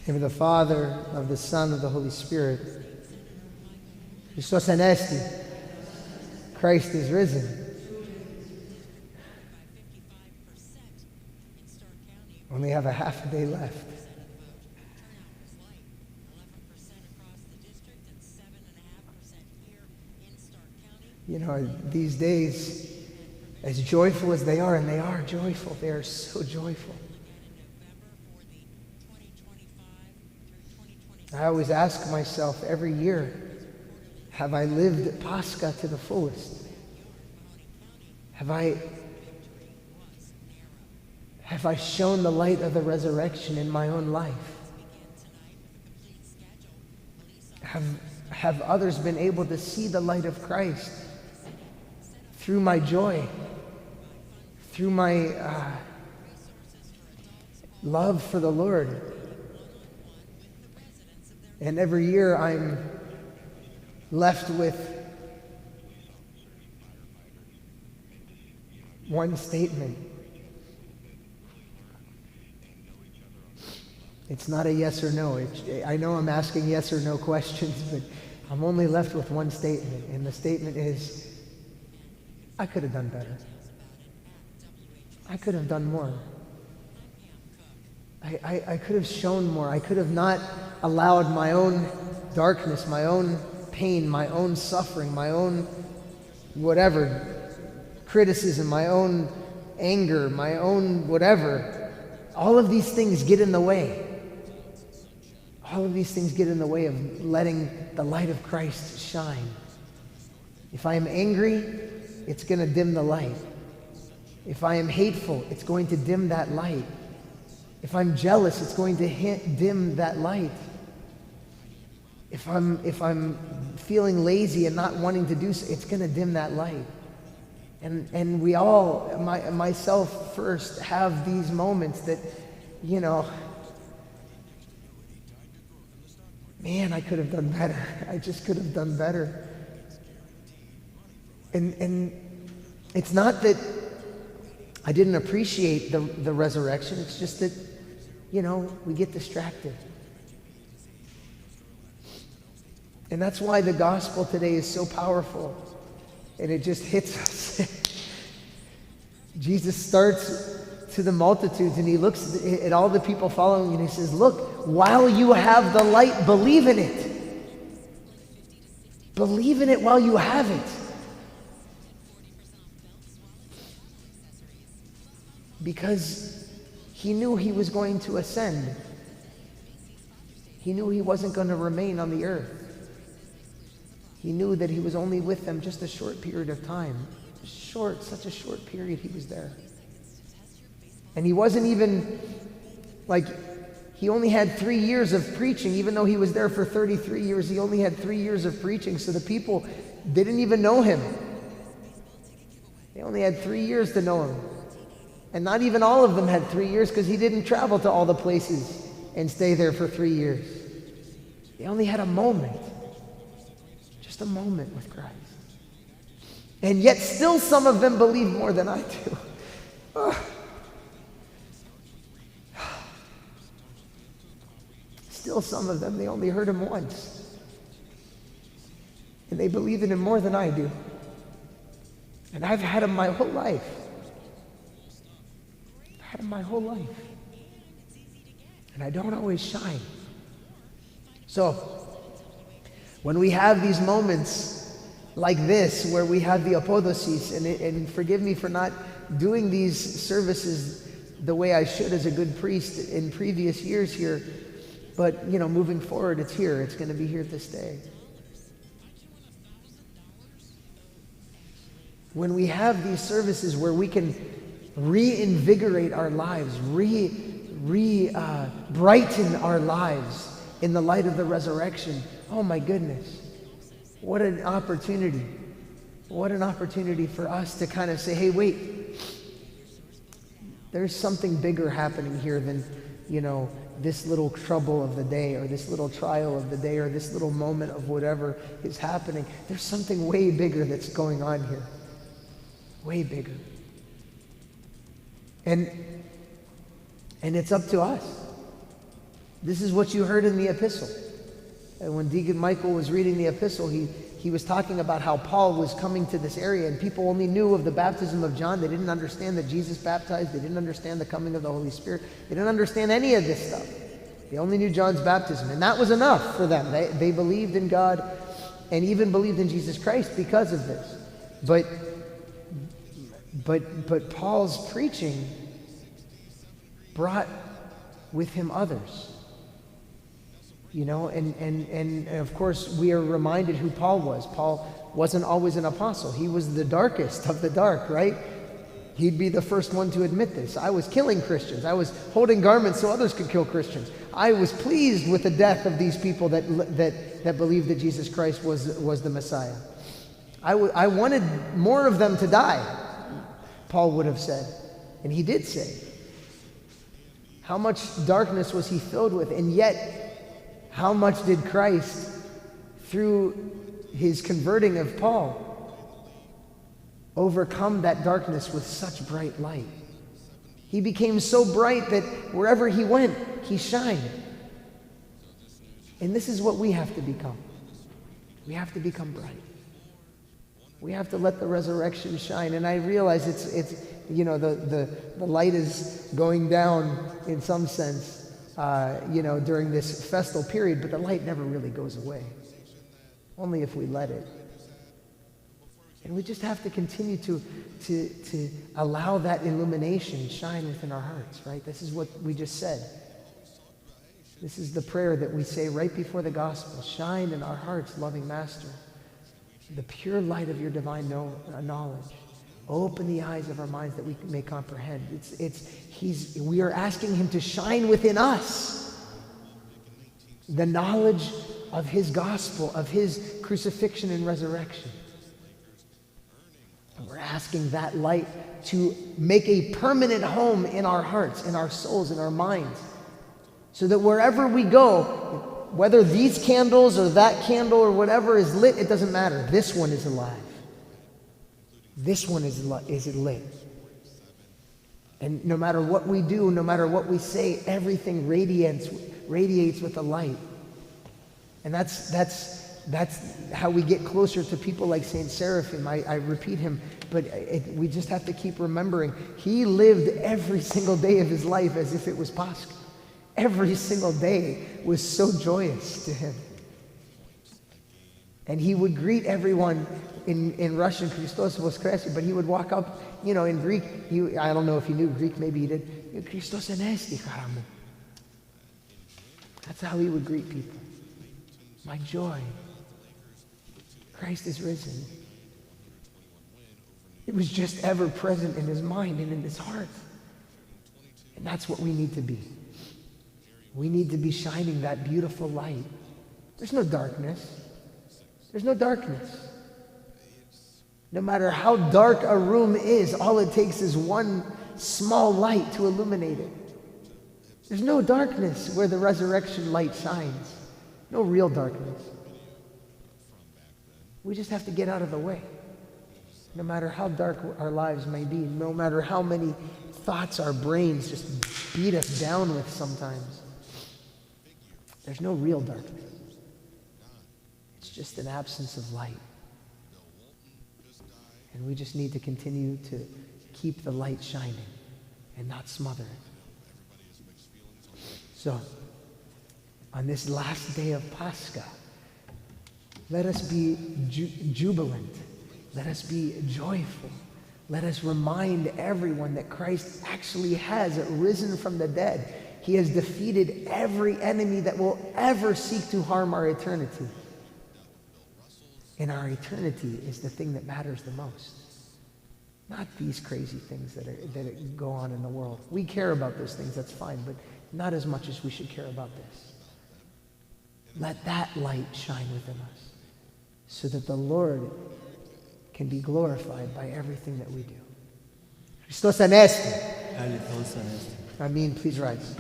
In the name of the Father, of the Son, of the Holy Spirit. Christos Anesti. Christ is risen. Only have a half a day left. You know, these days, as joyful as they are, and they are joyful, they are so joyful. I always ask myself every year, have I lived Pascha to the fullest? Have I shown the light of the resurrection in my own life? Have others been able to see the light of Christ through my joy, through my love for the Lord? And every year I'm left with one statement. It's not a yes or no. I know I'm asking yes or no questions, but I'm only left with one statement. And the statement is, I could have done better. I could have done more. I could have shown more. I could have not allowed my own darkness, my own pain, my own suffering, my own whatever, criticism, my own anger, my own whatever. All of these things get in the way. All of these things get in the way of letting the light of Christ shine. If I am angry, it's going to dim the light. If I am hateful, it's going to dim that light. If I'm jealous, it's going to dim that light. If I'm feeling lazy and not wanting to do so, it's going to dim that light. And we all, myself first, have these moments that, you know, man, I could have done better. I just could have done better. And it's not that I didn't appreciate the resurrection. It's just that, you know, we get distracted. And that's why the gospel today is so powerful. And it just hits us. Jesus starts to the multitudes and he looks at all the people following and he says, look, while you have the light, believe in it. Believe in it while you have it. Because he knew he was going to ascend. He knew he wasn't going to remain on the earth. He knew that he was only with them just a short period of time. Such a short period he was there. And he wasn't even, he only had 3 years of preaching. Even though he was there for 33 years, he only had 3 years of preaching. So the people didn't even know him. They only had 3 years to know him. And not even all of them had 3 years because he didn't travel to all the places and stay there for 3 years. They only had a moment. Just a moment with Christ. And yet still some of them believe more than I do. Still some of them, they only heard him once. And they believe in him more than I do. And I've had him my whole life. I've had him my whole life. And I don't always shine. So, when we have these moments like this, where we have the Apodosis, and forgive me for not doing these services the way I should as a good priest in previous years here, but, you know, moving forward, it's here. It's going to be here this day. When we have these services where we can reinvigorate our lives, brighten our lives in the light of the resurrection, oh my goodness, what an opportunity. What an opportunity for us to kind of say, hey, wait, there's something bigger happening here than, you know, this little trouble of the day or this little trial of the day or this little moment of whatever is happening. There's something way bigger that's going on here. Way bigger. And it's up to us. This is what you heard in the epistle. And when Deacon Michael was reading the epistle, he was talking about how Paul was coming to this area and people only knew of the baptism of John. They didn't understand that Jesus baptized. They didn't understand the coming of the Holy Spirit. They didn't understand any of this stuff. They only knew John's baptism. And that was enough for them. They believed in God and even believed in Jesus Christ because of this. But Paul's preaching brought with him others. You know, and of course we are reminded who Paul was. Paul wasn't always an apostle. He was the darkest of the dark, right? He'd be the first one to admit this. I was killing Christians. I was holding garments so others could kill Christians. I was pleased with the death of these people that believed that Jesus Christ was the Messiah. I wanted more of them to die, Paul would have said. And he did say. How much darkness was he filled with? And yet, how much did Christ, through his converting of Paul, overcome that darkness with such bright light? He became so bright that wherever he went, he shined. And this is what we have to become. We have to become bright. We have to let the resurrection shine. And I realize it's you know, the light is going down in some sense, you know, during this festal period, but the light never really goes away. Only if we let it. And we just have to continue to allow that illumination shine within our hearts, right? This is what we just said. This is the prayer that we say right before the gospel. Shine in our hearts, loving Master, the pure light of your divine knowledge. Open the eyes of our minds that we may comprehend. We are asking him to shine within us the knowledge of his gospel, of his crucifixion and resurrection. And we're asking that light to make a permanent home in our hearts, in our souls, in our minds, so that wherever we go, whether these candles or that candle or whatever is lit, it doesn't matter. This one is alive. This one is lit. And no matter what we do, no matter what we say, everything radiates with the light. And that's how we get closer to people like Saint Seraphim. I repeat him, but we just have to keep remembering. He lived every single day of his life as if it was Pascha. Every single day was so joyous to him. And he would greet everyone in Russian, Christos Voskresie, but he would walk up, you know, in Greek. I don't know if he knew Greek, maybe he did. Christos Anesti Charamu. That's how he would greet people. My joy. Christ is risen. It was just ever present in his mind and in his heart. And that's what we need to be. We need to be shining that beautiful light. There's no darkness. There's no darkness. No matter how dark a room is, all it takes is one small light to illuminate it. There's no darkness where the resurrection light shines. No real darkness. We just have to get out of the way. No matter how dark our lives may be, no matter how many thoughts our brains just beat us down with sometimes, there's no real darkness. It's just an absence of light. And we just need to continue to keep the light shining and not smother it. So, on this last day of Pascha, let us be jubilant. Let us be joyful. Let us remind everyone that Christ actually has risen from the dead. He has defeated every enemy that will ever seek to harm our eternity. And our eternity is the thing that matters the most. Not these crazy things that go on in the world. We care about those things, that's fine, but not as much as we should care about this. Let that light shine within us so that the Lord can be glorified by everything that we do. Christos Anesti. Amen. Please rise.